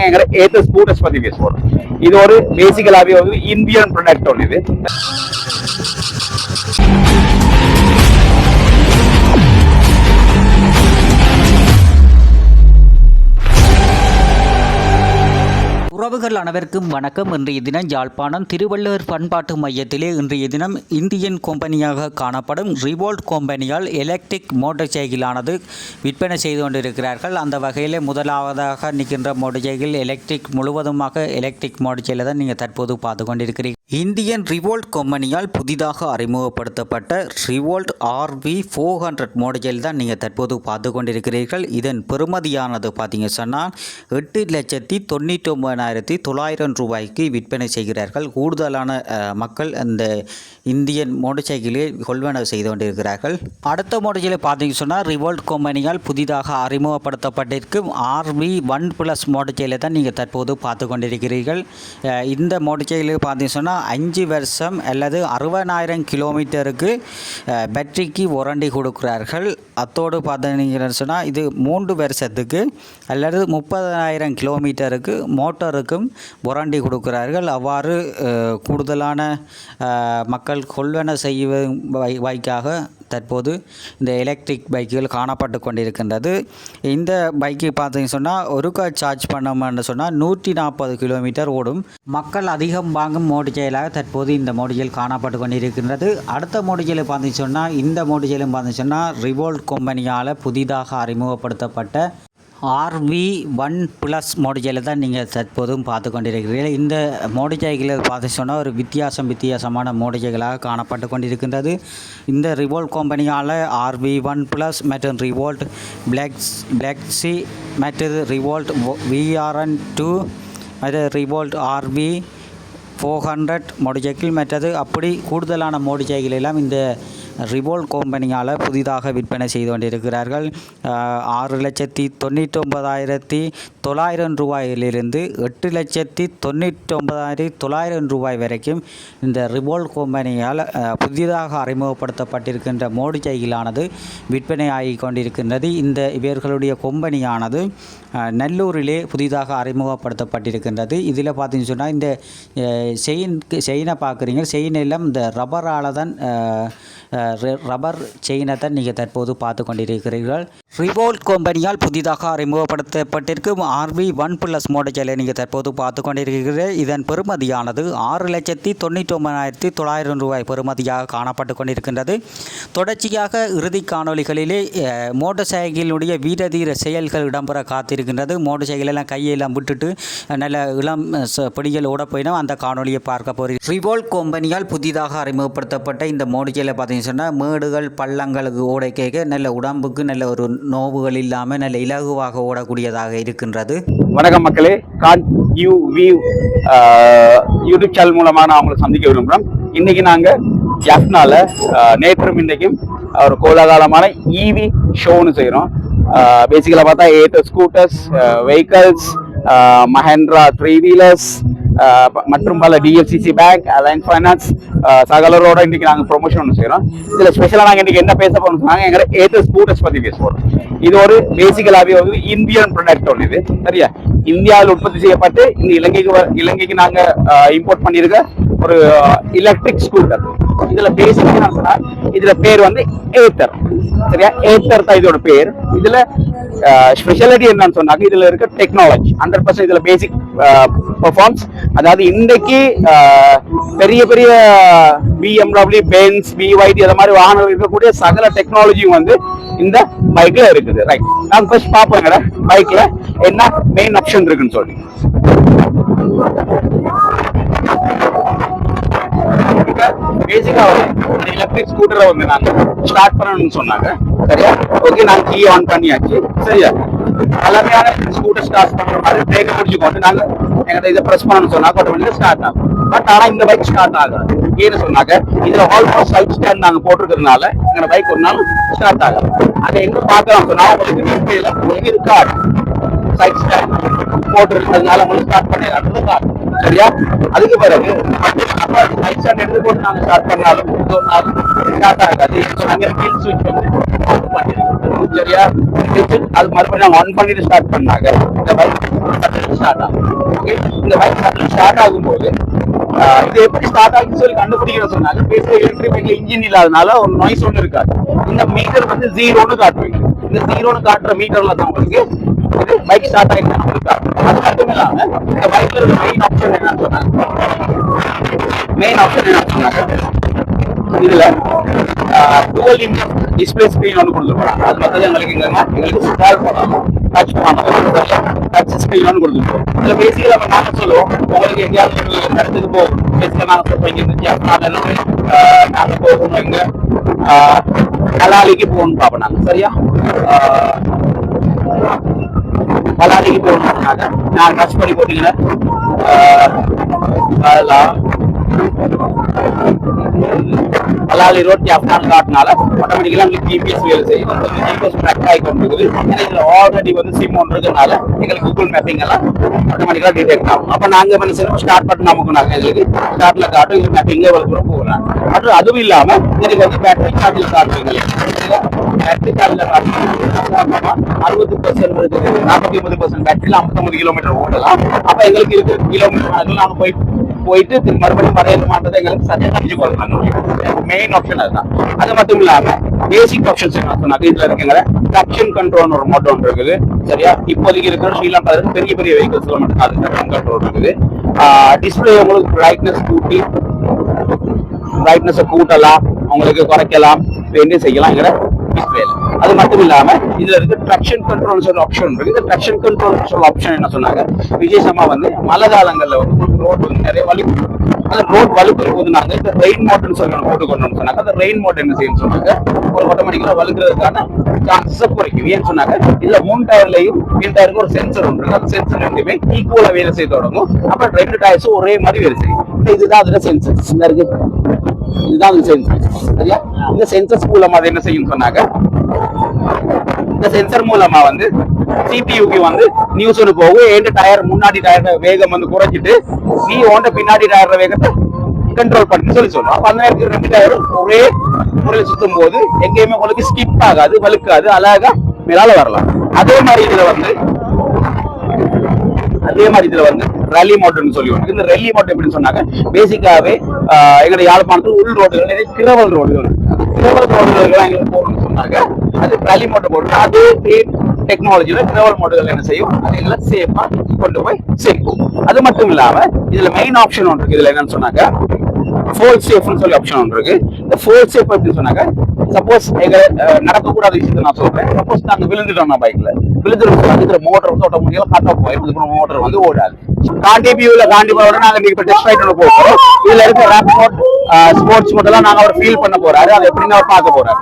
சொன்னாங்க எங்க ஏத்தர் ஸ்கூட்டர்ஸ் பத்தி பேச போறோம். இது ஒரு பேசிக்கலாவே வந்து இந்தியன் ப்ராடக்ட் ஒன்று. இது உறவுகள் அனைவருக்கும் வணக்கம். இன்றைய தினம் யாழ்ப்பாணம் திருவள்ளுவர் பண்பாட்டு மையத்திலே இன்றைய தினம் இந்தியன் கம்பெனியாக காணப்படும் ரிவோல்ட் கம்பெனியால் எலக்ட்ரிக் மோட்டார் சைக்கிளானது விற்பனை செய்து கொண்டிருக்கிறார்கள். அந்த வகையில் முதலாவதாக நிற்கின்ற மோட்டார் சைக்கிள் எலக்ட்ரிக், முழுவதுமாக எலக்ட்ரிக் மோட்டார் சைக்கிளை தான் நீங்கள் தற்போது பார்த்து கொண்டிருக்கிறீர்கள். இந்தியன் ரிவோல்ட் கம்பெனியால் புதிதாக அறிமுகப்படுத்தப்பட்ட ரிவோல்ட் RV400 மோட்டார் சைக்கிள் தான் நீங்கள் தற்போது பார்த்து கொண்டிருக்கிறீர்கள். இதன் பெறுமதியானது பார்த்தீங்க சொன்னால் 8,99,900 ரூபாய்க்கு விற்பனை செய்கிறார்கள். கூடுதலான மக்கள் அந்த இந்தியன் மோட்டார் சைக்கிளை கொள்வனவு செய்து கொண்டிருக்கிறார்கள். அடுத்த மோட்டார் சைக்கிளை பார்த்தீங்க சொன்னால் ரிவோல்ட் கம்பெனியால் புதிதாக அறிமுகப்படுத்தப்பட்டிருக்கும் RV1+ மோட்டார் சைக்கிளை தான் நீங்கள் தற்போது பார்த்து கொண்டிருக்கிறீர்கள். இந்த மோட்டார் சைக்கிளை பார்த்தீங்க சொன்னால் 5 வருஷம் அல்லது 60,000 கிலோமீட்டருக்கு பேட்டரிக்கு வாரண்டி கொடுக்கிறார்கள். அத்தோடு பார்த்தீங்கன்னு சொன்னால் இது 3 வருஷத்துக்கு அல்லது 30,000 கிலோமீட்டருக்கு மோட்டருக்கும் வாரண்டி கொடுக்கிறார்கள். அவ்வாறு கூடுதலான மக்கள் கொள்வன செய்யும் பைக்காக தற்போது இந்த எலக்ட்ரிக் பைக்குகள் காணப்பட்டு கொண்டிருக்கின்றது. இந்த பைக்கை பார்த்தீங்கன்னு சொன்னால் ஒருக்கா சார்ஜ் பண்ணோம்னு சொன்னால் 140 கிலோமீட்டர் ஓடும். மக்கள் அதிகம் வாங்கும் மோட்டார் சைக்கிளாக தற்போது இந்த மோட்டார் சைக்கிள் காணப்பட்டு கொண்டிருக்கின்றது. அடுத்த மோட்டார் சைக்கிளை பார்த்தீங்கன்னு சொன்னால் இந்த மோட்டார் சைக்கிளும் பார்த்தீங்கன்னு சொன்னால் ரிவோல்ட் கம்பெனியால் புதிதாக அறிமுகப்படுத்தப்பட்ட RV1+ மோட்டார் சைக்கிளை தான் நீங்கள் தற்போதும் பார்த்து கொண்டிருக்கிறீர்கள். இந்த மோட்டார் சைக்கிளை பார்த்து சொன்னால் ஒரு வித்தியாசமான மோட்டார் சைக்கிளாக காணப்பட்டு கொண்டிருக்கின்றது. இந்த ரிவோல்ட் கம்பெனியால் RV1+ மற்றும் ரிவோல்ட் பிளாக்ஸி மற்றது ரிவோல்ட் VRN2 மற்றும் ரிவோல்ட் RV400 மோட்டார் சைக்கிள் மற்றது அப்படி கூடுதலான மோட்டார் சைக்கிள் எல்லாம் இந்த ரிவோல்ட் கம்பெனியால் புதிதாக விற்பனை செய்து கொண்டிருக்கிறார்கள். 6,99,900 ரூபாயிலிருந்து 8,99,900 ரூபாய் வரைக்கும் இந்த ரிவோல்ட் கம்பெனியால் புதிதாக அறிமுகப்படுத்தப்பட்டிருக்கின்ற மோட்டார் சைக்கிளானது விற்பனை ஆகி கொண்டிருக்கின்றது. இவர்களுடைய கம்பெனியானது நல்லூரிலே புதிதாக அறிமுகப்படுத்தப்பட்டிருக்கின்றது. இதில் பார்த்தீங்கன்னு சொன்னால் இந்த செயினை பார்க்குறீங்க. செயின் எல்லாம் இந்த ரப்பரால் தான் ரப்பர் செயினை தான் நீங்கள் தற்போது பார்த்து கொண்டிருக்கிறீர்கள். ரிவோல்ட் கம்பெனியால் புதிதாக அறிமுகப்படுத்தப்பட்டிருக்கும் RV1+ மோட்டார் சைக்கிளை நீங்கள் தற்போது பார்த்து கொண்டிருக்கிறீர்கள். இதன் பெறுமதியானது 6,99,900 ரூபாய் பெறுமதியாக காணப்பட்டு கொண்டிருக்கின்றது. தொடர்ச்சியாக இறுதி காணொலிகளிலே மோட்டார் சைக்கிளுடைய வீரதீர செயல்கள் இடம்பெற காத்திருக்கின்றது. மோட்டார் சைக்கிளெல்லாம் கையெல்லாம் விட்டுட்டு நல்ல இளம் பிடிகள் ஓட போயினோம். அந்த காணொலியை பார்க்க போகிறீர்கள். ரிவோல்ட் கம்பெனியால் புதிதாக அறிமுகப்படுத்தப்பட்ட இந்த மோட்டார் சைக்கிளை பார்த்தீங்கன்னு சொன்னால் மேடுகள் பள்ளங்களுக்கு ஓட கேட்க நல்ல உடம்புக்கு நல்ல ஒரு நோவுகள் இல்லாமல் நல்ல இலகுவாக ஓடக்கூடியதாக இருக்கின்றது. வணக்கம் மக்களே, யூடியூப் சேனல் மூலமாக நான் அவங்களை சந்திக்க விரும்புகிறோம். இன்னைக்கு நாங்கள் ஜாஃப்னால நேற்றும் இன்றைக்கும் ஒரு கோலாகாலமான EV ஷோன்னு செய்கிறோம். பேசிக்கலாக பார்த்தா Ather scooters, vehicles, Mahindra 3 wheelers மற்றும் பல DFCC பேங்க், அலைன்ஸ் ஃபைனான்ஸ் சகலரோட இன்னைக்கு நாங்கள் ப்ரொமோஷன் ஒன்று செய்கிறோம். இதில் ஸ்பெஷலாக நாங்கள் இன்னைக்கு என்ன பேச போகிறோம் சொன்னாங்க எங்களை ஏத்தர் ஸ்கூட்டர்ஸ் பற்றி பேச போகிறோம். இது ஒரு பேசிக்கலாகவே வந்து இந்தியன் ப்ராடக்ட் ஒன்று. இது சரியா இந்தியாவில் உற்பத்தி செய்யப்பட்டு இந்த இலங்கைக்கு நாங்கள் இம்போர்ட் பண்ணியிருக்க ஒரு எலக்ட்ரிக் ஸ்கூட்டர். இதுல பேசிக்கா சொன்னா இதுல பேர் வந்து ஏத்தர். சரியா, ஏத்தர் தான் இதோட பேர். இதுல ஸ்பெஷாலிட்டி என்னன்னு சொன்னாங்க இதுல இருக்க டெக்னாலஜி 100% இதுல பேசிக் பெர்ஃபார்ம்ஸ். அதாவது இன்றைக்கு பெரிய பெரிய BMW, பென்ஸ், BYD அந்த மாதிரி வாகனங்கள் இருக்கக்கூடிய சகல டெக்னாலஜியும் வந்து இந்த பைக்ல இருக்குது. ரைட், நாங்க ஃபர்ஸ்ட் பார்ப்போங்க பைக்ல என்ன மெயின் ஆப்ஷன் இருக்குன்னு சொல்லி. பேசிக்கா வந்து எலக்ட்ரிக் ஸ்கூட்டரை வந்து நாங்க ஸ்டார்ட் பண்ணணும்னு சொன்னாங்க. சரியா, ஓகே, நாங்க கீ ஆன் பண்ணியாச்சு. சரியா, எல்லாமையான ஸ்கூட்டர் ஸ்டார்ட் பண்ற மாதிரி பிரேக் பிடிச்சுக்கொண்டு நாங்க எங்கிட்ட இதை பிரஸ் பண்ணணும்னு சொன்னா ஆட்டோமேட்டிக்கா ஸ்டார்ட் ஆகும். பட் ஆனா இந்த பைக் ஸ்டார்ட் ஆகாது. ஏன்னு சொன்னாங்க இதுல ஆல்மோஸ்ட் சைட் ஸ்டாண்ட் நாங்க போட்டிருக்கிறதுனால எங்க பைக் ஒரு நாள் ஸ்டார்ட் ஆகாது. அதை எங்க பாக்கலாம் சொன்னா உங்களுக்கு இருக்காது. சைட் ஸ்டாண்ட் போட்டு இருக்கிறதுனால உங்களுக்கு ஸ்டார்ட் பண்ணிடலாம். சரியா, அதுக்கு பிறகு சைட் ஸ்டாண்ட் எடுத்து போட்டு நாங்க ஸ்டார்ட் பண்ணாலும் ஸ்டார்ட் ஆகாது. அங்க கீழ் சுவிட்ச் வந்து ஆஃப் பண்ணிருக்கோம். சரியா, அது மறுபடியும் நாங்க ஆன் பண்ணிட்டு ஸ்டார்ட் பண்ணாங்க இந்த பைக் ஸ்டார்ட் ஆகும். ஓகே, இந்த பைக் ஸ்டார்ட் ஆகும்போது இது எப்படி ஸ்டார்ட் ஆகுன்னு சொல்லி கண்டுபிடிக்கிற சொன்னாங்க. பேசிக்கலி எலக்ட்ரிக் பைக்ல இன்ஜின் இல்லாதனால ஒரு நாய்ஸ் ஒன்று இருக்காது. இந்த மீட்டர் வந்து 0ன்னு காட்டுவீங்க. இந்த 0ன்னு காட்டுற மீட்டர்ல தான் உங்களுக்கு இது பைக் ஸ்டார்ட் ஆகிட்டு இருக்கா. அது மட்டும் இல்லாம இந்த பைக்ல இருக்க மெயின் ஆப்ஷன் என்னன்னு சொன்னாங்க. இதுல டுவல் இன்ச் டிஸ்பிளே ஸ்கிரீன் ஒன்று கொடுத்துருப்பாங்க. அது மொத்தம் எங்களுக்கு ஸ்டால் பண்ணலாம், டச் ஸ்கிரீன் ஒன்று கொடுத்துருப்போம். இதுல பேசிக்கலா நாங்க சொல்லுவோம், உங்களுக்கு எங்கேயாவது இடத்துக்கு போகும் பேசிக்கலா நாங்க சொல்றோம், இங்க இருந்து நாங்க போகணும், இங்க கலாலிக்கு போகணும்னு பார்ப்போம் நாங்க. சரியா, கலாலிக்கு போகணும்னாக்க நான் டச் பண்ணி போட்டீங்கன்னா அலாலி ரோட் கேப்டான் காட்டினால ஆட்டோமேட்டிக்கலா உங்களுக்கு ஜிபிஎஸ் வேலை செய்யும். ஜிபிஎஸ் ட்ராக் ஆகி கொண்டிருக்குது. ஏன்னா இதுல ஆல்ரெடி வந்து சிம் ஒன்று இருக்கிறதுனால எங்களுக்கு கூகுள் மேப்பிங் எல்லாம் ஆட்டோமேட்டிக்கலா டிடெக்ட் ஆகும். அப்ப நாங்க என்ன செய்யணும், ஸ்டார்ட் பட்டன் அமுக்குனாங்க, எங்களுக்கு ஸ்டார்ட்ல காட்டும், இது மேப்பிங்கே வளர்க்குறோம் போகலாம். அதுவும் இல்லாம எனக்கு வந்து பேட்டரி சார்ஜில் காட்டுறீங்க. பேட்டரி சார்ஜில் காட்டுறீங்க 60% இருக்குது, 49% பேட்டரியில் 59 கிலோமீட்டர் ஓடலாம். அப்ப எங்களுக்கு இருக்கிற கிலோமீட்டர் அதில் நாங்க போயிட்டு மறுபடியும் வரைய மாட்டதை எங்களுக்கு சரியா தெரிஞ்சு கொள்ளலாம். மெயின் ஆப்ஷன் அதுதான். அது மட்டும் இல்லாம பேசிக் ஆப்ஷன்ஸ் என்ன சொன்னாங்க, இதுல இருக்குங்க ட்ராக்ஷன் கண்ட்ரோல் ஒரு மோட் ஒன்று இருக்குது. சரியா, இப்போதைக்கு இருக்கிற ஸ்ரீலங்கா பெரிய பெரிய வெஹிக்கிள்ஸ்ல மட்டும் அது ட்ராக்ஷன் கண்ட்ரோல் இருக்குது. டிஸ்பிளே உங்களுக்கு பிரைட்னஸ் கூட்டலாம், உங்களுக்கு குறைக்கலாம், என்ன செய்யலாம் எங்கிற டிஸ்பிளேல. அது மட்டும் இல்லாம இதுல இருக்கு ட்ராக்ஷன் கண்ட்ரோல் சொல்ற ஆப்ஷன் இருக்கு. இந்த ட்ராக்ஷன் கண்ட்ரோல் சொல்ற ஆப்ஷன் என்ன சொன்னாங்க, விசேஷமா வந்து மழை காலங்கள்ல வந்து ரோட் வந்து நிறைய வலிக்கும். அந்த ரோட் வலுக்கும் போது நாங்க இந்த ரெயின் மோட்னு சொல்லி போட்டுக்கொண்டோம்னு சொன்னாங்க. அந்த ரெயின் மோட் என்ன செய்யணும்னு சொன்னாங்க, ஒரு ஆட்டோமேட்டிக்கலா வலுக்கிறதுக்கான சான்சஸ் குறைக்கும். ஏன்னு சொன்னாங்க, இதுல 3 டயர்லயும் பின் டயருக்கு ஒரு சென்சர் ஒன்று இருக்கு. அந்த சென்சர் ரெண்டுமே ஈக்குவலா வேலை செய்ய தொடங்கும். அப்புறம் 2 டயர்ஸும் ஒரே மாதிரி வேலை செய்யும். இதுதான் அதுல சென்சர் இருக்கு, இதுதான் சென்சர். சரியா, இந்த சென்சர்ஸ் மூலமா அது என்ன செய்யும் சொன்னாங்க, இந்த சென்சர் மூலமா வந்து சிபியூக்கு வந்து நியூஸ் ஒன்று போகும். ஏன் டயர் முன்னாடி டயர் வேகம் வந்து குறைச்சிட்டு நீ ஓண்ட பின்னாடி டயர் வேகத்தை கண்ட்ரோல் பண்ணி சொல்லுவோம். அப்ப அந்த நேரத்தில் 2 டயரும் ஒரே முறையில் சுத்தும் போது எங்கேயுமே உங்களுக்கு ஸ்கிப் ஆகாது, வலுக்காது, அழகா மேலால வரலாம். அதே மாதிரி இதுல வந்து ரலி மோட்னு சொல்லி ஒன்று. இந்த ரலி மோட் எப்படின்னு சொன்னாங்க, பேசிக்காவே எங்களுடைய யாழ்ப்பாணத்தில் உள் ரோடுகள் நிறைய கிரவல் ரோடுகள் எங்களுக்கு போகணும்னு சொன்னாங்க. அது ரலி மோட்டை போட்டு அதே டெக்னாலஜியில கிரவல் மோடுகள் என்ன செய்யும், அதெல்லாம் சேஃபா கொண்டு போய் சேர்க்கும். அது மட்டும் இல்லாம இதுல மெயின் ஆப்ஷன் ஒன்று இருக்கு. இதுல என்னன்னு சொன்னாங்க, ஃபோல் சேஃப்னு சொல்லி ஆப்ஷன் ஒன்று இருக்கு. இந்த ஃபோல் சேஃப் அப்படின்னு சொன்னாங்க, சப்போஸ் எங்க நடக்கக்கூடாத விஷயத்தை நான் சொல்றேன். சப்போஸ் நாங்க விழுந்துட்டோம், பைக்ல விழுந்துட்டு மோட்டர் வந்து ஆட்டோமேட்டிக்கலா கட் ஆஃப் ஆயிடும். மோட்டர் வந்து ஓடாது. காண்டி போட நாங்க நீங்க டெஸ்ட் ரைட் ஒன்று போறோம். இதுல இருக்க ரேப் மோட் ஸ்போர்ட்ஸ் மோட் எல்லாம் நாங்க அவர் ஃபீல் பண்ண போறாரு. அது எப்படின்னு அவர் பார்க்க போறாரு.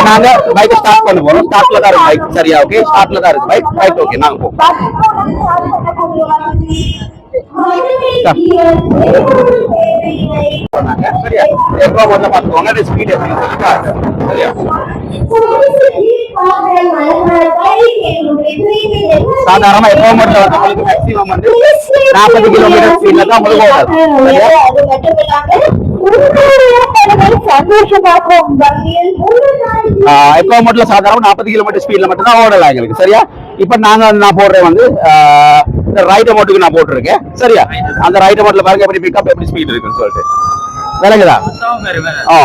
நாங்க பைக் ஸ்டார்ட் பண்ண போறோம். ஸ்டார்ட்ல தான் இருக்கு பைக். சரியா, ஓகே, ஸ்டார்ட்ல தான் இருக்கு பைக். ரைட், ஓகே, நாங்க போவோம். சரியா, எப்போ வந்து பார்த்துக்கோங்க ஸ்பீட் எப்படின்னு சொல்லி. சரியா, சாதாரணமா எப்போ மட்டும் வந்து உங்களுக்கு மேக்ஸிமம் வந்து 40 கிலோமீட்டர் ஸ்பீட்ல தான் உங்களுக்கு ஓடாது. எப்போ மட்டும் சாதாரணமா 40 கிலோமீட்டர் ஸ்பீட்ல மட்டும் தான் ஓடலாம் எங்களுக்கு. சரியா, இப்ப நான் போடுறேன் வந்து ரைட் அமௌண்ட்டுக்கு நான் போட்டிருக்கேன். சரியா, அந்த ரைட் அமௌண்ட்ல பாருங்க எப்படி பிக்கப் எப்படி ஸ்பீட் இருக்குன்னு சொல்லிட்டு விளங்குதா.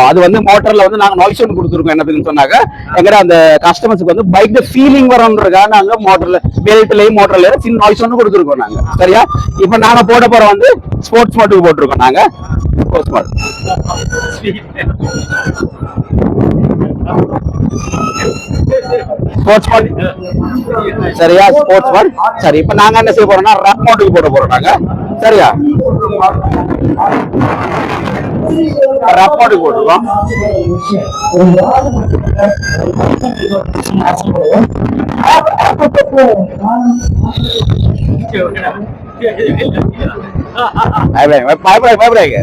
அது வந்து மோட்டர்ல வந்து நாங்க நாய்ஸ் ஒன்று கொடுத்துருக்கோம். என்னதுன்னு சொன்னாங்க, எங்கட அந்த கஸ்டமர்ஸ்க்கு வந்து பைக் ஃபீலிங் வரன்றதுக்காக நாங்க மோட்டர்ல பெல்ட்லயும் மோட்டர்ல சின்ன நாய்ஸ் ஒன்று கொடுத்துருக்கோம் நாங்க. சரியா, இப்ப நாங்க போட போற வந்து ஸ்போர்ட்ஸ் மோட்டுக்கு போட்டிருக்கோம் நாங்க. ஸ்போர்ட்ஸ் மோட் சரியா, ஸ்போர்ட்ஸ் மோட். சரி, இப்ப நாங்க என்ன செய்ய போறோம்னா ரப் மோட்டுக்கு போட போறோம் நாங்க. சரியா, ரப் மோட்டுக்கு போட்டுருக்கோம்.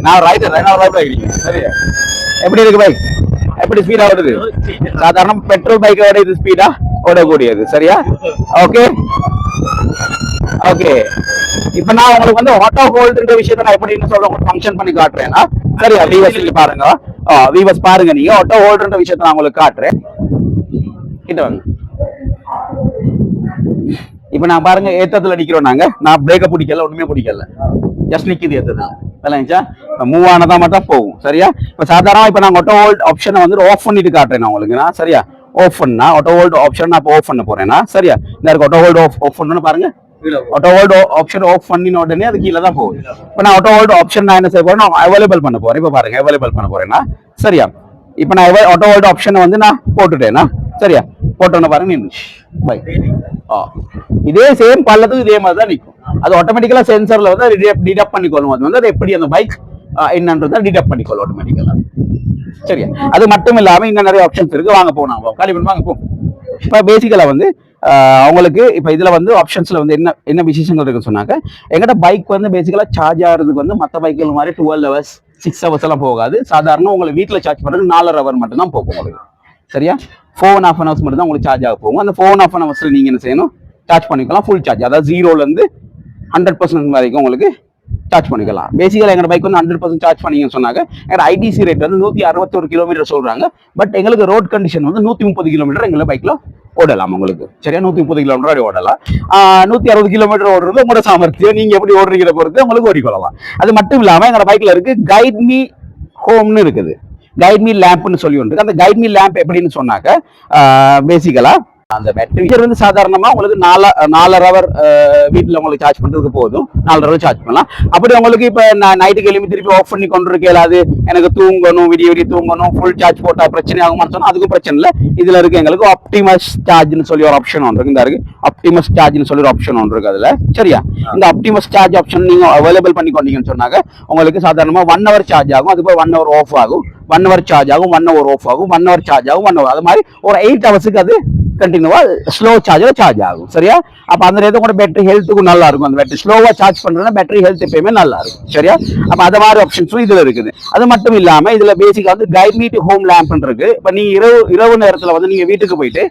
நான் ரைடர். சரியா, எப்படி இருக்கு பைக், எப்படி ஸ்பீடா ஓடுது? சாதாரண பெட்ரோல் பைக்கோட இது ஸ்பீடா ஓடக்கூடியது. சரியா, ஓகே ஓகே. இப்ப நான் உங்களுக்கு வந்து ஆட்டோ ஹோல்டுன்ற விஷயத்தை நான் எப்படின்னு சொல்ல ஃபங்க்ஷன் பண்ணி காட்டுறேன்னா, சரியா, வீவர்ஸ் பாருங்க. வீவர்ஸ் பாருங்க, நீங்க ஆட்டோ ஹோல்டுன்ற விஷயத்தை நான் உங்களுக்கு காட்டுறேன். கிட்ட வாங்க. இப்ப நான் பாருங்க ஏத்தத்துல நிக்கிறோம் நாங்க. நான் பிரேக்க பிடிக்கல, ஒண்ணுமே பிடிக்கல, ஜஸ்ட் நிக்குது ஏத்தது. விளங்கிச்சா? மூவ் ஆனதா மட்டும் போகும். சரியா? இப்ப சாதாரணமா இப்ப நான் ஆட்டோ ஹோல்ட் ஆப்ஷனை வந்து ஆஃப் பண்ணிட்டு காட்டுறேன் நான் உங்களுக்கு. நான் சரியா ஆஃப் பண்ணா ஆட்டோ ஹோல்ட் ஆப்ஷன் நான் ஆஃப் பண்ண போறேன்னா சரியா இந்த இருக்கு ஆட்டோ ஹோல்ட் ஆஃப் பண்ணணும் பாருங்க. ஆட்டோ ஹோல்ட் ஆப்ஷன் ஆஃப் பண்ணின உடனே அது கீழே தான் போகுது. இப்போ நான் ஆட்டோ ஹோல்ட் ஆப்ஷன் நான் என்ன செய்ய போறேன், நான் அவைலபிள் பண்ண போறேன். இப்போ பாருங்க அவைலபிள் பண்ண போறேன்னா சரியா. இப்போ நான் ஆட்டோ ஹோல்ட் ஆப்ஷனை வந்து நான் போட்டுட்டேன்னா சரியா, போட்டோன்னு பாருங்க நின்றுச்சு பைக். இதே சேம் பள்ளத்துக்கு இதே மாதிரி தான் நிற்கும். அது ஆட்டோமேட்டிக்கலா சென்சர்ல வந்து டிடெக்ட் பண்ணிக்கொள்ளும். அது வந்து அது எப்படி அந்த பைக் என்னன்றதை டிடெக்ட் பண்ணிக்கொள்ளும் ஆட்டோமேட்டிக்கலா. சரியா? அது மட்டும் இல்லாம இன்னும் நிறைய ஆப்ஷன்ஸ் இருக்கு. வாங்க போனாங்க காலி பண்ணுவாங்க போ. இப்ப பேசிக்கலா வந்து அவங்களுக்கு இப்ப இதுல வந்து ஆப்ஷன்ஸ்ல வந்து என்ன என்ன விசேஷங்கள் இருக்குன்னு சொன்னாங்க. எங்கட பைக் வந்து பேசிக்கலா சார்ஜ் ஆகிறதுக்கு வந்து மற்ற பைக்குகள் மாதிரி 12 ஹவர்ஸ் 6 ஹவர்ஸ் எல்லாம் போகாது. சாதாரண உங்களுக்கு வீட்டுல சார்ஜ் பண்றதுக்கு 4.5 ஹவர் மட்டும் தான் போகும் உங்களுக்கு. சரியா? 4.5 ஹவர்ஸ் மட்டும் தான் உங்களுக்கு சார்ஜ் ஆக போகும். அந்த 4.5 ஹவர்ஸ்ல நீங்க என்ன செய்யணும், சார்ஜ் பண்ணிக்கலாம் ஃபுல் சார்ஜ். அதாவது 0ல இருந்து 100% வரைக்கும் உங்களுக்கு சார்ஜ் பண்ணிக்கலாம். பேசிக்கலா எங்க பைக் வந்து 100% சார்ஜ் பண்ணீங்கன்னு சொன்னாங்க. எங்க ஐடிசி ரேட் வந்து 161 கிலோமீட்டர் சொல்றாங்க. பட் எங்களுக்கு ரோட் கண்டிஷன் வந்து 130 கிலோமீட்டர் எங்களை பைக்ல ஓடலாம் உங்களுக்கு. சரியா? 130 கிலோமீட்டர் ஓடலாம். 160 கிலோமீட்டர் ஓடுறது உங்களோட சாமர்த்தியம், நீங்க எப்படி ஓடுறீங்கிற பொறுத்து உங்களுக்கு ஓடிக்கொள்ளலாம். அது மட்டும் இல்லாம எங்க பைக்ல இருக்கு கைட் மீ ஹோம்னு இருக்குது. கைட் மீ லேம்ப்னு சொல்லி ஒன்று. அந்த கைட் மீ லேம்ப் எப்படின்னு சொன்னாக்க பேசிக்கலா அந்த பேட்டரி வந்து சாதாரணமா உங்களுக்கு 4.5 ஹவர் வீட்டுல உங்களுக்கு சார்ஜ் பண்றதுக்கு போதும். 4.5 ஹவர் சார்ஜ் பண்ணலாம். அப்படி உங்களுக்கு இப்ப நான் நைட்டுக்கு எழுப்பி திருப்பி ஆஃப் பண்ணி கொண்டு இருக்கலாது, எனக்கு தூங்கணும், விடிய தூங்கணும், ஃபுல் சார்ஜ் போட்டா பிரச்சனை ஆகுமான்னு சொன்னா அதுக்கும் பிரச்சனை இல்லை. இதுல இருக்கு எங்களுக்கு ஆப்டிமஸ் சார்ஜ்னு சொல்லி ஒரு ஆப்ஷன் ஒன்று இருக்கு. இந்த இருக்கு ஆப்டிமஸ் சார்ஜ்னு சொல்லி ஒரு ஆப்ஷன் ஒன்று இருக்கு அதுல. சரியா? இந்த ஆப்டிமஸ் சார்ஜ் ஆப்ஷன் நீங்க அவைலபிள் பண்ணி கொண்டீங்கன்னு சொன்னாங்க உங்களுக்கு சாதாரணமா 1 ஹவர் சார்ஜ் ஆகும். அதுக்கு 1 ஹவர் ஆஃப் ஆகும், 1 ஹவர் சார்ஜ் ஆகும், 1 ஹவர் ஆஃப் ஆகும், 1 ஹவர் சார்ஜ் ஆகும், 1 ஹவர். அது மாதிரி ஒரு 8 ஹவர்ஸுக்கு அது கண்டினியூவா ஸ்லோ சார்ஜ்ல சார்ஜ் ஆகும். சரியா? அப்ப அந்த நேரத்துல கூட பேட்டரி ஹெல்த்துக்கும் நல்லா இருக்கும். அந்த பேட்டரி ஸ்லோவா சார்ஜ் பண்றதுனா பேட்டரி ஹெல்த் எப்பயுமே நல்லா இருக்கும். சரியா? அப்ப அந்த மாதிரி ஆப்ஷன்ஸும் இதுல இருக்குது. அது மட்டும் இல்லாம இதுல பேசிக்கா வந்து guide me to home lamp இருக்கு. இப்ப நீங்க இரவு நேரத்துல வந்து நீங்க வீட்டுக்கு போயிட்டு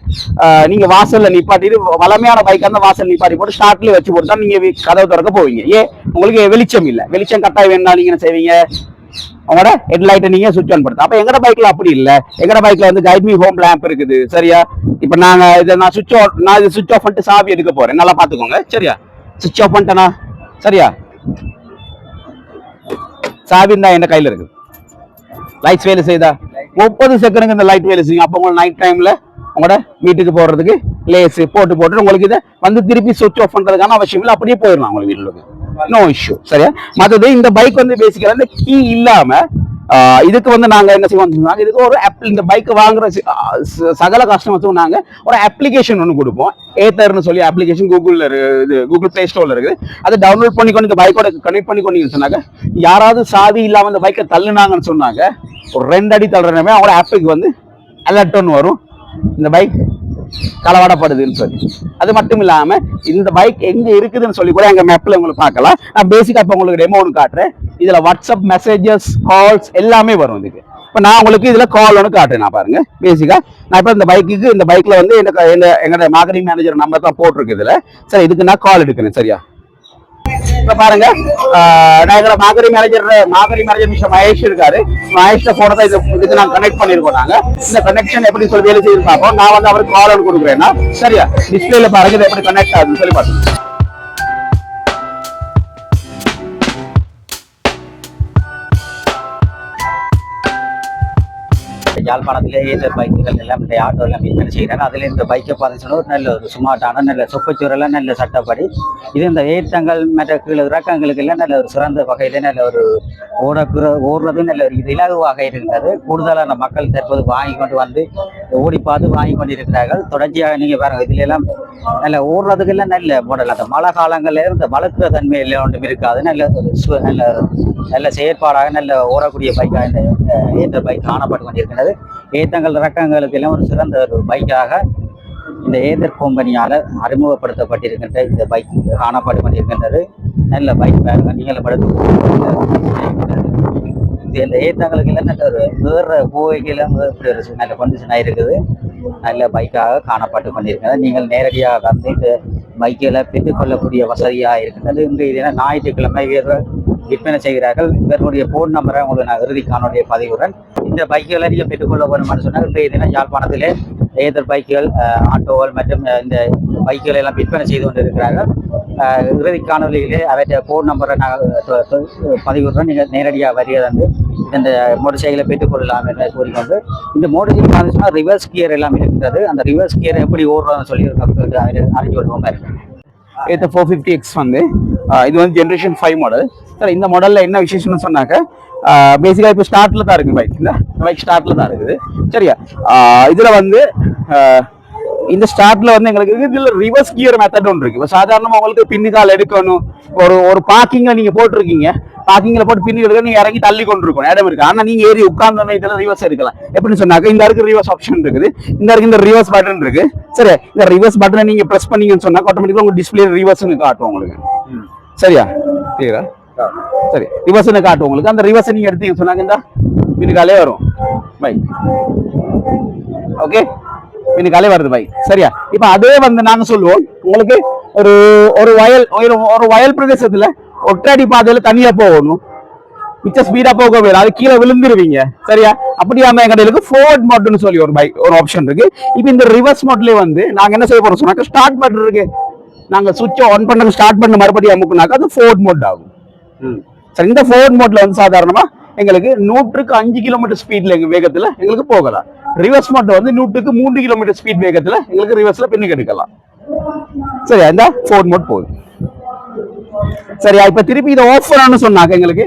நீங்க வாசல்ல நிப்பாட்டிட்டு வளமையான பைக் அந்த வாசல் நிப்பாட்டி போட்டு ஸ்டார்ட்ல வச்சு போட்டு தான் நீங்க கதவு திறக்க போவீங்க. ஏன்? உங்களுக்கு வெளிச்சம் இல்ல, வெளிச்சம் கட்டாயம் வேணா நீங்க என்ன செய்வீங்க, உங்களோட ஹெட்லைட்டை நீங்க சுவிட்ச் ஆன் பண்ணுறது. அப்ப எங்கட பைக்ல அப்படி இல்ல. எங்கட பைக்ல வந்து கைட் மீ ஹோம் லேம்ப் இருக்குது. சரியா? இப்ப நான் சுவிட்ச் ஆஃப் பண்ணிட்டு சாவி எடுக்க போறேன், நல்லா பாத்துக்கோங்க. சரியா? சுவிட்ச் ஆஃப் பண்ணிட்டேனா சரியா, சாவி தான் என் கையில இருக்கு. லைட்ஸ் வேலை செய்தா 30 செகண்டுக்கு இந்த லைட் வேலை செய்யும். அப்ப உங்களுக்கு நைட் டைம்ல உங்களோட வீட்டுக்கு போறதுக்கு லேஸ் போட்டு உங்களுக்கு இதை வந்து திருப்பி சுவிட்ச் ஆஃப் பண்றதுக்கான அவசியம் இல்லை. அப்படியே போயிடலாம் உங்களுக்கு வீட்டுக்கு. No issue. சரியா? மற்றது இந்த பைக் வந்து பேசிக்கலா இந்த கீ இல்லாம இதுக்கு வந்து நாங்க என்ன செய்வோம், இதுக்கு ஒரு இந்த பைக் வாங்குற சகல கஸ்டமர்ஸும் நாங்க ஒரு அப்ளிகேஷன் ஒன்று கொடுப்போம். ஏத்தர்னு சொல்லி அப்ளிகேஷன் கூகுள் பிளே ஸ்டோர்ல இருக்குது. அதை டவுன்லோட் பண்ணிக்கொண்டு இந்த பைக்கோட கனெக்ட் பண்ணிக்கொண்டீங்கன்னு சொன்னாங்க, யாராவது சாவி இல்லாம இந்த பைக்கை தள்ளுனாங்கன்னு சொன்னாங்க, ஒரு 2 அடி தள்ளுறமே அவங்களோட ஆப்புக்கு வந்து அலர்ட் ஒன்று வரும், இந்த பைக் களவாடப்படுதுன்னு சொல்லி. அது மட்டும் இல்லாம இந்த பைக் எங்க இருக்குதுன்னு சொல்லி கூட எங்க மேப்ல உங்களுக்கு பார்க்கலாம். நான் பேசிக்கா இப்ப உங்களுக்கு டெமோ ஒன்று காட்டுறேன். இதுல வாட்ஸ்அப் மெசேஜஸ், கால்ஸ் எல்லாமே வரும் இதுக்கு. இப்ப நான் உங்களுக்கு இதுல கால் ஒன்று காட்டுறேன். நான் பாருங்க பேசிக்கா நான் இப்ப இந்த பைக்ல வந்து எங்க மார்க்கெட்டிங் மேனேஜர் நம்பர் தான் போட்டிருக்கு இதுல. சரி, இதுக்கு நான் கால் எடுக்கிறேன். சரியா? இப்ப பாருங்க நான் எங்க மார்க்கெட்டிங் மேனேஜர் மிஸ்டர் மகேஷ் இருக்காரு. மகேஷ்ட போன தான் இதுக்கு நான் கனெக்ட் பண்ணிருக்கோம். நாங்க இந்த கனெக்ஷன் எப்படி சொல்லி வேலை செய்து பார்ப்போம். நான் வந்து அவருக்கு கால் ஒன்று கொடுக்குறேன்னா சரியா, டிஸ்பிளேல பாருங்க இது எப்படி கனெக்ட் ஆகுதுன்னு சொல்லி பார்ப்போம். யாழ்ப்பாணத்திலே ஏதர் பைக்குகள் எல்லாம் இந்த ஆட்டோ எல்லாம் விற்பனை செய்கிறாங்க. அதில் இந்த பைக்கை பார்த்தீங்கன்னா ஒரு நல்ல ஒரு சுமார்ட்டான நல்ல சொப்பச்சூரெல்லாம் நல்ல சட்டப்படி இது இந்த ஏத்தங்கள் மற்ற கீழே இறக்கங்களுக்கு எல்லாம் நல்ல ஒரு சிறந்த வகையில் நல்ல ஒரு ஓடுறது நல்ல ஒரு இது இலகுவாக இருக்கின்றது. கூடுதலான மக்கள் தற்போது வாங்கி கொண்டு வந்து ஓடி பார்த்து வாங்கி கொண்டு இருக்கிறார்கள். தொடர்ச்சியாக நீங்கள் பாருங்கள், இதுல எல்லாம் நல்ல ஓடுறதுக்கெல்லாம் நல்ல மாடல். அந்த மழை காலங்களில் இந்த வளர்க்கிற தன்மை எல்லாம் ஒன்றும் இருக்காது. நல்ல செயற்பாடாக நல்ல ஓடக்கூடிய பைக்காக இந்த ஏத்தர் பைக் காணப்பட்டு கொண்டிருக்கிறது. ஏத்தங்கள் இறக்கங்களுக்கு எல்லாம் ஒரு சிறந்த ஒரு பைக்காக இந்த ஏதர் கம்பெனியால் அறிமுகப்படுத்தப்பட்டிருக்கின்ற இந்த பைக் காணப்பட்டு கொண்டிருக்கின்றது. நல்ல பைக் பாருங்க, நீங்களும் இந்த ஏத்தங்களுக்கு எல்லாம் நல்ல ஒரு வேற கோவைக்கெல்லாம் இப்படி ஒரு நல்ல கண்டிஷனாக இருக்குது. நல்ல பைக்காக காணப்பட்டு கொண்டிருக்கிறது. நீங்கள் நேரடியாக வந்து இந்த பைக்கில் பெற்றுக்கொள்ளக்கூடிய வசதியாக இருக்கின்றது. இன்றைய தினம் ஞாயிற்றுக்கிழமை விற்பனை செய்கிறார்கள். இவர்களுடைய போன் நம்பரை உங்களுக்கு நான் இறுதி காணொலியை பதிவுடன் இந்த பைக்குகளை நீங்கள் பெற்றுக்கொள்ள வேணும்னு சொன்னால் இன்றைய தினம் யாழ்ப்பாணத்திலே ஏதர் பைக்குகள், ஆட்டோகள் மற்றும் இந்த பைக்குகளை எல்லாம் விற்பனை செய்து கொண்டிருக்கிறார்கள். இறுதி காணொலியிலே அவற்றை ஃபோன் நம்பரை பதிவுறோம். நீங்கள் நேரடியாக வருகிறது இந்த மோட்டர் சைக்கிளை பெற்றுக்கொள்ளலாம் என்று கூறிக்கொண்டு, இந்த மோட்டர் சைக்கிள் பார்த்தீங்கன்னா ரிவர்ஸ் கியர் எல்லாம் இருக்கிறது. அந்த ரிவர்ஸ் கியர் எப்படி ஓடுறதுன்னு சொல்லி அறிஞ்சு கொள்வோம். ஏத்த 450X வந்து இது வந்து ஜென்ரேஷன் 5 மாடல். சார் இந்த மாடலில் என்ன விசேஷம்னு சொன்னாக்க பேசிக்காக இப்போ ஸ்டார்ட்ல தான் இருக்குது பைக். இந்த பைக் ஸ்டார்ட்ல தான் இருக்குது. சரியா, இதில் வந்து இந்த ஸ்டார்ட்ல வந்து எங்களுக்கு இதில் ரிவர்ஸ் கியர் மெத்தட் ஒன்று இருக்கு. இப்போ சாதாரணமாக உங்களுக்கு பின்னுக்கால் எடுக்கணும், ஒரு பார்க்கிங்கில் நீங்கள் போட்டிருக்கீங்க, பார்க்கிங்கில் போட்டு பின்னு எடுக்க நீங்கள் இறங்கி தள்ளி கொண்டு இருக்கணும், இடம் இருக்கு. ஆனால் நீங்கள் ஏறி உட்கார்ந்தோன்னா இதெல்லாம் ரிவர்ஸ் எடுக்கலாம். எப்படின்னு சொன்னாக்க இந்த இருக்கு ரிவர்ஸ் ஆப்ஷன் இருக்குது, இந்த ரிவர்ஸ் பட்டன் இருக்கு. சரி, இந்த ரிவர்ஸ் பட்டனை நீங்க பிரஸ் பண்ணீங்கன்னு சொன்னா ஆட்டோமேட்டிக்கா உங்க டிஸ்பிளே ரிவர்ஸ்னு காட்டும் உங்களுக்கு. சரியா, கிளியரா? சரி, ரிவர்ஸ்னு காட்டும் உங்களுக்கு. அந்த ரிவர்ஸ் நீங்க எடுத்தீங்கன்னு சொன்னாங்க இந்த பின்னுக்காலே வரும் பைக். ஓகே, பின்னுக்காலே வருது பைக். சரியா, இப்ப அதே வந்து நாங்க சொல்லுவோம் உங்களுக்கு ஒரு ஒரு வயல் பிரதேசத்துல ஒற்றடி பாதையில தனியா போகணும், மிச்ச ஸ்பீடா போக போயிடும், அது கீழே விழுந்துருவீங்க. சரியா, அப்படியாம எங்களுக்கு ஃபோர்வர்ட் மோட்னு சொல்லி ஒரு பைக் ஒரு ஆப்ஷன் இருக்கு. இப்போ இந்த ரிவர்ஸ் மோட்லயே வந்து நாங்க என்ன செய்ய போறோம் சொன்னாக்க ஸ்டார்ட் பட்டன் இருக்கு, நாங்க சுவிட்ச் ஆன் பண்ண ஸ்டார்ட் பண்ண மறுபடியும் அமுக்குனாக்க அது ஃபோர்வர்ட் மோட் ஆகும். சரி, இந்த ஃபோர்வர்ட் மோட்ல வந்து சாதாரணமா எங்களுக்கு 105 கிலோமீட்டர் ஸ்பீட்ல வேகத்துல எங்களுக்கு போகலாம். ரிவர்ஸ் மோட்ல வந்து 103 கிலோமீட்டர் ஸ்பீட் வேகத்துல எங்களுக்கு ரிவர்ஸ்ல பின்னுக்கு எடுக்கலாம். சரியா, இந்த ஃபோர்வர்ட் மோட் போகுது. சரியா, இப்ப திருப்பி இதை ஆஃப் பண்ணணும்னு சொன்னாங்க எங்களுக்கு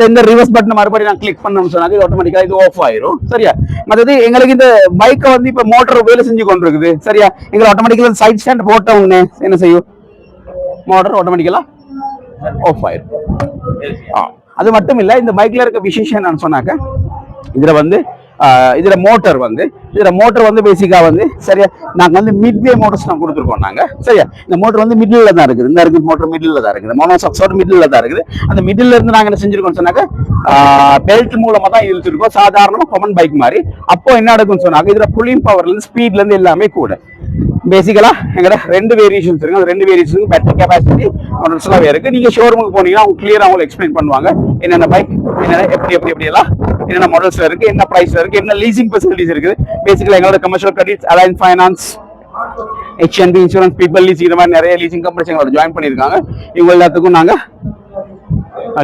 இந்த ரிவர்ஸ் பட்டன் மறுபடியும் நான் கிளிக் பண்ணணும்னு சொன்னாங்க இது ஆட்டோமேட்டிக்கா இது ஆஃப் ஆயிரும். சரியா, மற்றது எங்களுக்கு இந்த பைக்கை வந்து இப்ப மோட்டர் வேலை செஞ்சு கொண்டு இருக்குது. சரியா, எங்களுக்கு ஆட்டோமேட்டிக்கலா சைட் ஸ்டாண்ட் போட்ட உடனே என்ன செய்யும், மோட்டர் ஆட்டோமேட்டிக்கலா ஆஃப் ஆயிரும். அது மட்டும் இல்ல, இந்த பைக்ல இருக்க விசேஷம் என்னன்னு சொன்னாக்க இதுல மோட்டர் வந்து பேசிக்கா வந்து சரியா நாங்க வந்து மிட்வே மோட்டர்ஸ் நான் கொடுத்துருக்கோம் நாங்க. சரியா, இந்த மோட்டர் வந்து மிடில் தான் இருக்குது, இந்த இருக்கு மோட்டர் மிடில் தான் இருக்குது, மோனோசாக்ஸோட மிடில் தான் இருக்குது. அந்த மிடில் இருந்து நாங்க என்ன செஞ்சிருக்கோம் சொன்னாக்க பெல்ட் மூலமா தான் இழுத்துருக்கோம், சாதாரணமா காமன் பைக் மாதிரி. அப்போ என்ன நடக்கும்னு சொன்னாக்க இதுல புல்லிங் பவர்ல இருந்து ஸ்பீட்ல இருந்து எல்லாமே கூட. பேசிக்கலா எங்கட 2 வேரியேஷன்ஸ் இருக்கு. அந்த 2 வேரியேஷன் பேட்டரி கெபாசிட்டி மாடல்ஸ்லாம் இருக்கு. நீங்க ஷோரூமுக்கு போனீங்கன்னா அவங்க கிளியரா உங்களுக்கு எக்ஸ்பிளைன் பண்ணுவாங்க என்னென்ன பைக் என்னென்ன எப்படி எல்லாம் என்னென்ன மாடல்ஸ்ல இருக்கு, என்ன பிரைஸ்ல இருக்கு, என்ன லீசிங் ஃபெசிலிட்டிஸ் இருக்குது. பேசிக்கலா எங்களோட கமர்ஷியல் கிரெடிட்ஸ், அலைன் finance, HNB insurance, people lease, இந்த மாதிரி நிறைய லீசிங் கம்பெனிஸ் எங்களோட ஜாயின் பண்ணியிருக்காங்க. இவங்க எல்லாத்துக்கும் நாங்க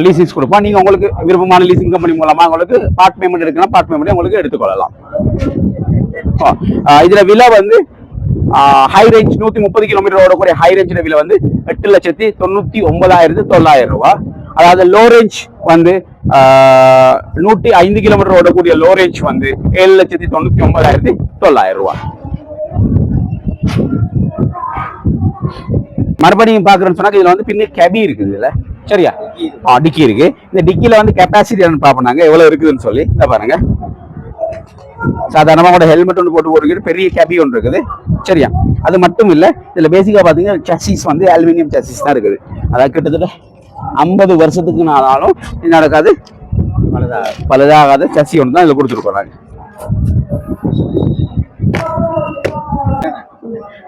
லீசிங்ஸ் கொடுப்போம். நீங்க உங்களுக்கு விருப்பமான லீசிங் கம்பெனி மூலமா உங்களுக்கு பார்ட் பேமெண்ட் எடுக்கலாம், பார்ட் பேமெண்ட் உங்களுக்கு எடுத்துக்கொள்ளலாம். இதுல விலை வந்து ஹை ரேஞ்ச் 130 கிலோமீட்டர் ஓடக்கூடிய ஹை ரேஞ்ச் விலை வந்து 8,99,900 ரூபாய். அதாவது லோ ரேஞ்ச் வந்து 105 கிலோமீட்டர் ஓடக்கூடிய லோ ரேஞ்ச் வந்து 7,99,900 ரூபாய். மறுபடியும் பாக்குறேன்னு சொன்னா இதுல வந்து பின்ன கேபி இருக்குது, இதுல சரியா டிக்கி இருக்கு. இந்த டிக்கில வந்து கெப்பாசிட்டி பாப்போம் எவ்வளவு இருக்குதுன்னு சொல்லி இந்த பாருங்க. சாதாரணமா கூட ஹெல்மெட் ஒன்று போட்டு போட்டுக்கிட்டு பெரிய கேபி ஒன்று இருக்குது. சரியா, அது மட்டும் இல்ல, இதுல பேசிக்கா பாத்தீங்கன்னா சசிஸ் வந்து அலுமினியம் சசிஸ் தான் இருக்குது. அதாவது கிட்டத்தட்ட 50 வருஷத்துக்கு ஆனாலும் என்ன நடக்காது, பழுதாகாத சசி ஒன்று தான் இதுல கொடுத்துருக்கோம் நாங்க.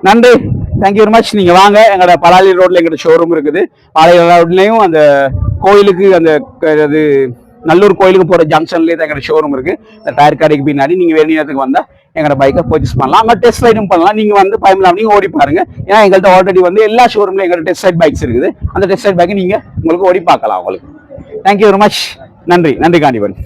நன்றி, தேங்க்யூ வெரி மச். நீங்க வாங்க, எங்களோட பலாலி ரோட்ல எங்களோட ஷோரூம் இருக்குது. பாளைய ரோட்லயும் அந்த கோயிலுக்கு அந்த நல்லூர் கோயிலுக்கு போற ஜங்ஷன்லேயே தான் எங்களோட ஷோரூம் இருக்கு. இந்த டயர் கடைக்கு பின்னாடி நீங்க வெளிநேரத்துக்கு வந்தா எங்களோட பைக்கை பர்ச்சேஸ் பண்ணலாம். அங்கே டெஸ்ட் ரைடும் பண்ணலாம். நீங்க வந்து பயமில்லாம நீங்க ஓடி பாருங்க. ஏன்னா எங்கள்கிட்ட ஆல்ரெடி வந்து எல்லா ஷோரூம்ல எங்களோட டெஸ்ட் ரைட் பைக்ஸ் இருக்குது. அந்த டெஸ்ட் ரைட் பைக்கை நீங்க உங்களுக்கு ஓடி பார்க்கலாம். உங்களுக்கு தேங்க்யூ வெரி மச். நன்றி காண்டிபன்.